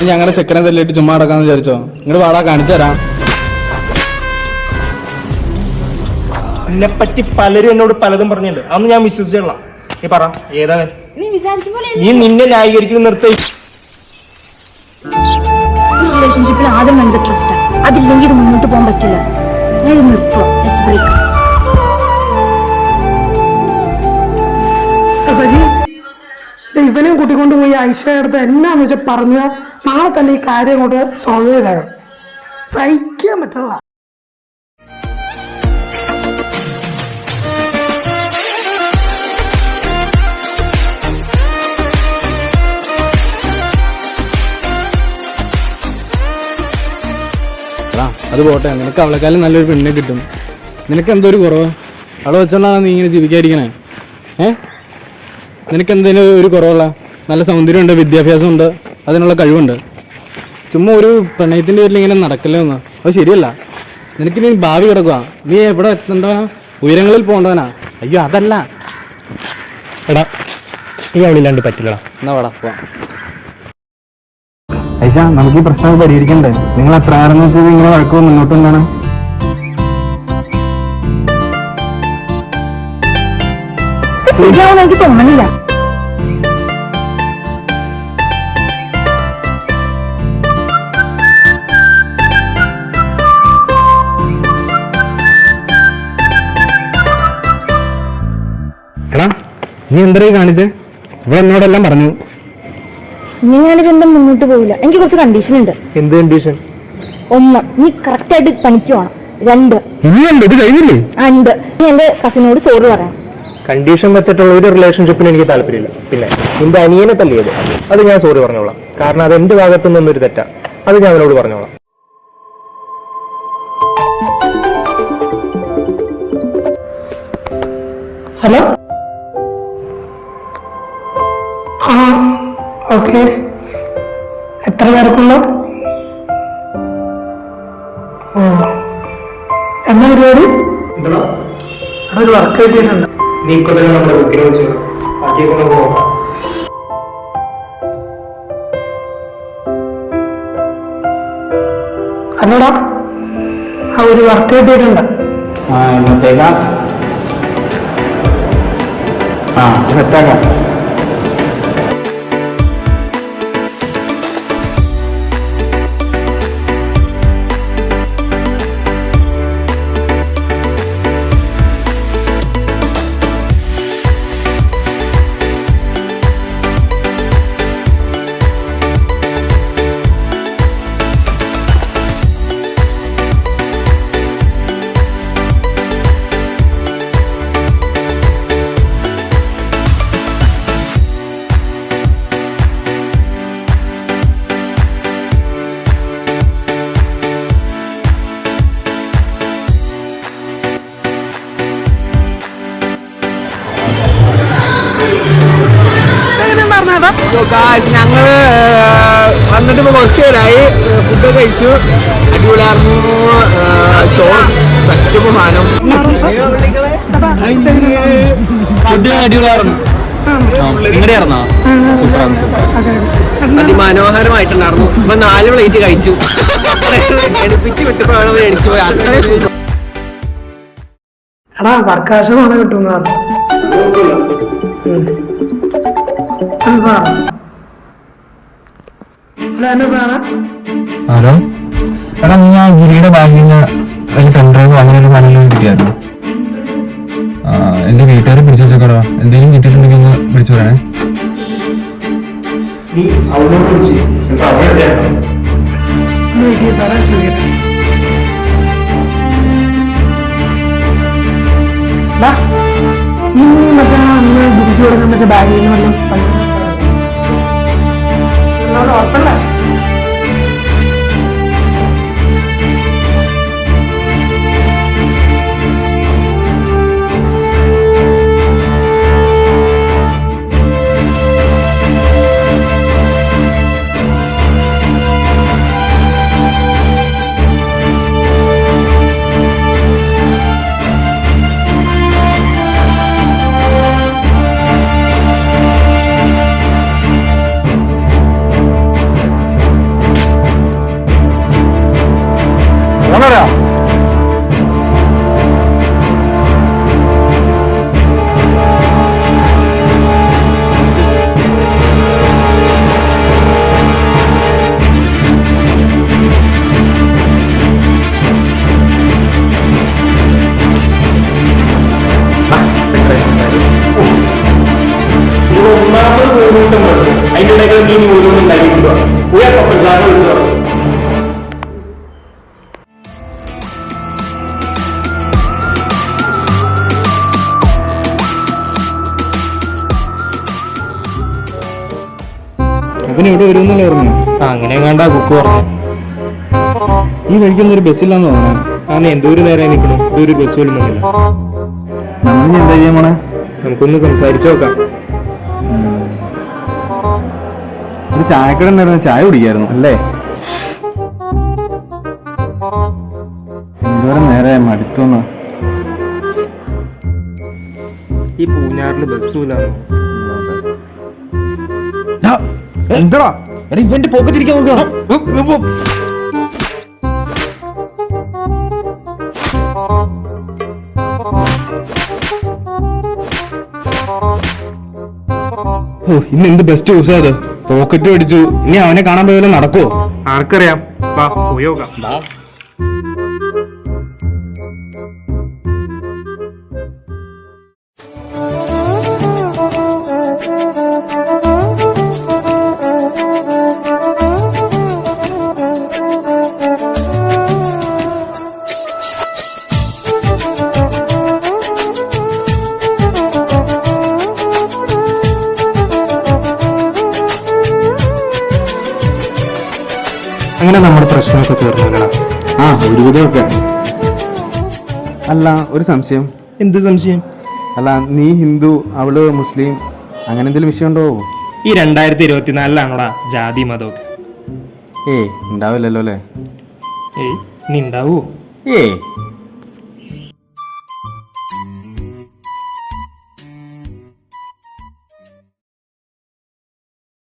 ഞങ്ങളുടെ ചെക്കനെ തല്ലിട്ട് ചുമ്മാ അടക്കാന്ന് വിചാരിച്ചോ? ഇങ്ങോട്ട് വാടാ, കാണിച്ചു തരാം. എന്നെപ്പറ്റി പലരും എന്നോട് പലതും പറഞ്ഞിട്ടുണ്ട്. അതൊന്നും ഞാൻ വിശ്വസിച്ചില്ല. നീ പറ, ഏതാ നീ നിന്നെ ന്യായീകരിക്കുന്ന നിർത്തി. റിലേഷൻഷിപ്പിൽ ആദ്യം വേണ്ടത് ട്രസ്റ്റാണ്. അതില്ലെങ്കിൽ ഇത് മുന്നോട്ട് പോകാൻ പറ്റില്ല. ഞാൻ ഇത് നിർത്തുക. Let's break. സജി, ഇവനെയും കൂട്ടിക്കൊണ്ട് പോയി ഐഷയുടെ അടുത്ത് എന്നാന്ന് വെച്ചാൽ പറഞ്ഞ നാളെ തന്നെ ഈ കാര്യം കൊണ്ട് സോൾവ് ചെയ്തേക്കാം. സഹിക്കാൻ പറ്റില്ല. അത് പോട്ടെ, നിനക്ക് അവളെക്കാളും നല്ലൊരു പെണ്ണിനെ കിട്ടും. നിനക്ക് എന്തോ ഒരു കുറവ്? അവളെ വെച്ചോണ്ടാണ് നീ ഇങ്ങനെ ജീവിക്കാതിരിക്കണേ? നിനക്ക് എന്തെങ്കിലും ഒരു കുറവുള്ള? നല്ല സൗന്ദര്യമുണ്ട്, വിദ്യാഭ്യാസമുണ്ട്, അതിനുള്ള കഴിവുണ്ട്. ചുമ്മാ ഒരു പ്രണയത്തിൻ്റെ പേരിൽ ഇങ്ങനെ നടക്കല്ലേ ഒന്ന്. അത് ശരിയല്ല. നിനക്കിനി ഭാവി കിടക്കുക. നീ എവിടെ എത്തണ്ട? ഉയരങ്ങളിൽ പോകേണ്ടവനാ. അയ്യോ അതല്ല. എടാ, ഈ അവളില്ലാണ്ട് പറ്റില്ലടാ. എന്നാ വേടാ പോവാം. ഐഷ, നമുക്ക് ഈ പ്രശ്നം പരിഹരിക്കണ്ടേ? നിങ്ങൾ എത്ര ആരെന്ന് വെച്ചാൽ നിങ്ങളെ വഴക്കോ മുന്നോട്ട് എന്താണ്? ശരിയാവുമെന്ന് എനിക്ക് തോന്നുന്നില്ല. എടാ, നീ എന്തായി കാണിച്ചേ? ഇവിടെ എന്നോടെല്ലാം പറഞ്ഞു. ഞാനിത് എന്താ മുന്നോട്ട് പോവില്ല. എനിക്ക് കുറച്ച് കണ്ടീഷൻ ഉണ്ട്. എന്ത് കണ്ടീഷൻ? 1, നീ കറക്റ്റ് ആയിട്ട് പണിക്ക് പോകണം. 2, ഇനിയുണ്ട്, ഇത് കഴിഞ്ഞില്ലേ? നീ എന്റെ കസിനോട് സോറി പറയാം. കണ്ടീഷൻ വെച്ചിട്ടുള്ള ഒരു റിലേഷൻഷിപ്പിന് എനിക്ക് താല്പര്യമില്ല. പിന്നെ നിന്റെ അനിയനെ തല്ലിയത്, അത് ഞാൻ സോറി പറഞ്ഞോളാം. കാരണം അത് എന്റെ ഭാഗത്തു നിന്നൊരു തെറ്റാ. അത് ഞാൻ അവനോട് പറഞ്ഞോളാം. ഹലോ. ഓക്കെ, എത്ര പേർക്കുള്ള? ഓ, എന്നാ പരിപാടി? അവിടെ ഒരു വർക്ക് കിട്ടിയിട്ടുണ്ട്. നീ കൊല്ലം നമ്മുടെ ബുക്കിനെ വെച്ച് ബാക്കിയൊക്കെ പോകാം. അല്ലടാ, ആ ഒരു വർക്ക് കിട്ടിയിട്ടുണ്ട്. എന്നത്തേക്കാ? സെറ്റാക്കാം. ഞങ്ങള് വന്നിട്ട് ഇപ്പൊ കുറച്ച് പേരായി. ഫുഡ് കഴിച്ചു, അടിപൊളിയായിരുന്നു. ചോറ് പറ്റുമ്പോ സാധനം അടിപൊളിയായിരുന്നു. നിങ്ങളുടെയായിരുന്നോ? അതിമനോഹരമായിട്ടുണ്ടായിരുന്നു. ഇപ്പൊ 4 പ്ലേറ്റ് കഴിച്ചു. എടുപ്പിച്ച് വിട്ടപ്പോ മേടിച്ചു പോയി. അത്രയും എടാ, വർക്കാശമാണ് കിട്ടുന്നത്. ഹലോ, എടാ നീ ആ ഗിരിയുടെ ബാഗിൽ നിന്ന് ഒരു പെൻഡ്രൈവ് അങ്ങനെ ഒരു നല്ലൊരു കിട്ടിയായിരുന്നു. എന്റെ വീട്ടുകാരെ പിടിച്ചു വെച്ചേക്കടാ. എന്തെങ്കിലും കിട്ടിയിട്ടുണ്ടെങ്കിൽ ഒന്ന് വിളിച്ചു പറയണേ. നീ മറ്റേ അന്ന് ഗിരിക്ക് കൊടുക്കാൻ വെച്ച ബാഗിൽ നിന്ന് വല്ലതും ഹോസ്റ്റലേ? അതിൻ്റെ ഇടയ്ക്ക് നീ ഓരോന്നും ഉണ്ടാക്കിയിട്ടുണ്ടോ? പോയാ പപ്പൻ വിളിച്ചോ. അവന് ഇവിടെ വരുമെന്നല്ലേ പറഞ്ഞു? അങ്ങനെ കണ്ടാ കുക്ക് പറഞ്ഞു. ഈ വഴിക്കൊന്നും ഒരു ബസ്സില്ലാന്ന് തോന്നുന്നു. അങ്ങനെ എന്തോരം നേരം നിൽക്കണു, ഇതൊരു ബസ് പോലും വന്നില്ല. നമ്മൾ എന്താ ചെയ്യാൻ പോണേ? നമുക്കൊന്ന് സംസാരിച്ചു നോക്കാം. ഒരു ചായക്കട ഉണ്ടായിരുന്നു, ചായ കുടിക്കായിരുന്നു അല്ലേ? എന്തോരം നേരെ മടുത്തോന്ന്. ഈ പൂഞ്ഞാറില് ബസ്സുമില്ലാന്നോ? എന്താ എടാ ഇവന്റെ പോക്കറ്റ് ഇരിക്കാൻ നോക്കണം. ഇന്ന് എന്ത് ബെസ്റ്റ് യൂസ് അത് പോക്കറ്റ് അടിച്ചു. ഇനി അവനെ കാണാൻ പോയാലും നടക്കുവോ? ആർക്കറിയാം, വാ പോയി നോക്കാം. അങ്ങനെ നമ്മുടെ പ്രശ്നമൊക്കെ തീർന്നേക്കടാ. ആ ഒരുവിധമൊക്കെ. അല്ല ഒരു സംശയം. എന്ത് സംശയം? അല്ല നീ ഹിന്ദു, അവള് മുസ്ലിം, അങ്ങനെ എന്തെങ്കിലും വിഷയം ഉണ്ടോ? ഈ 2024 ജാതി മതമൊക്കെ. ഉണ്ടാവില്ലല്ലോ അല്ലേ? ഏയ് ഇനി ഉണ്ടാവൂ? ഏയ്